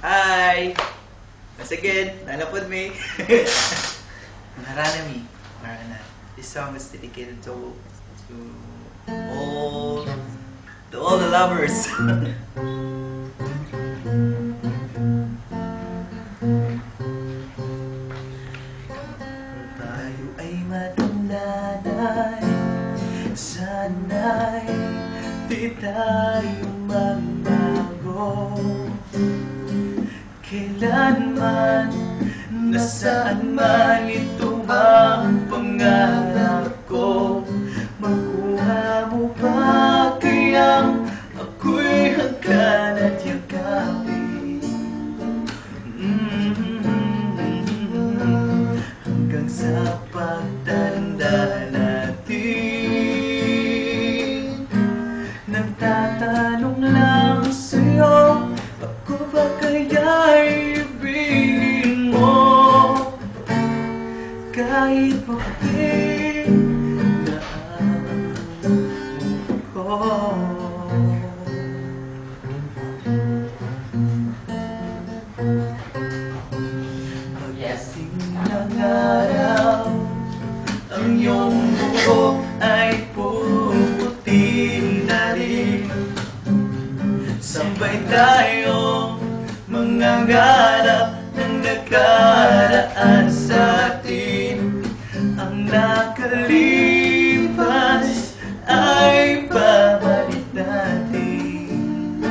Hi! Once again, nanapod me. Naranami. This song is dedicated all to all the lovers. Tayo ay matundanay, sana'y di tayo magbago. Kailanman, nasaan man, ito ba ang pangarap ko? Makuha mo ba kayang ako'y hagkan at yakapin? Hanggang sa pagtanda natin, nagtatanong lang sa'yo, ako ba kaya'y ibigin mo? Kahit maputi na ang mukha ko. Pagkasing ng araw, ang iyong buhok ay puputi na rin. Sabay tayo mangangarap ng nakaraan sa atin. Ang nakalipas ay babalik natin.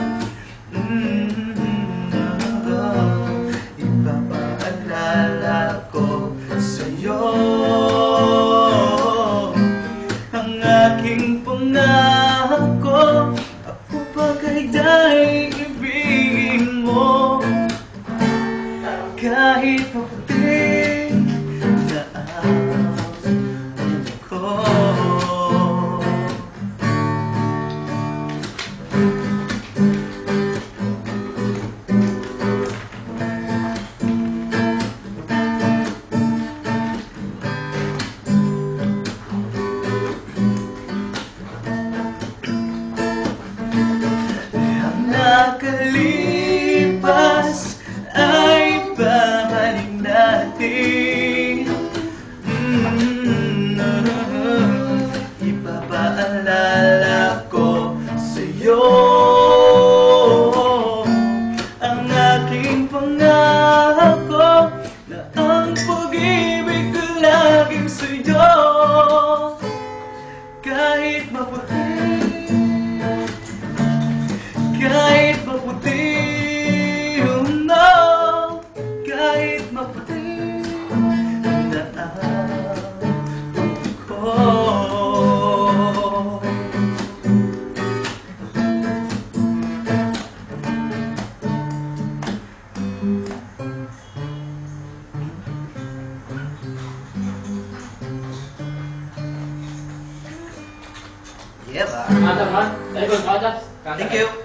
Ipapaalala ko sa'yo ang aking pangako. Ako ba kaya'y ibigin mo? Kahit maputi na ang mukha nakalipas ay babalik natin. Ipapaalala ko sa'yo ang aking pangako na ang pag-ibig ko laging sa'yo. Kahit maputi, kahit maputi, oh no, kahit maputi na ang ko. Yeah, ba? Thank you.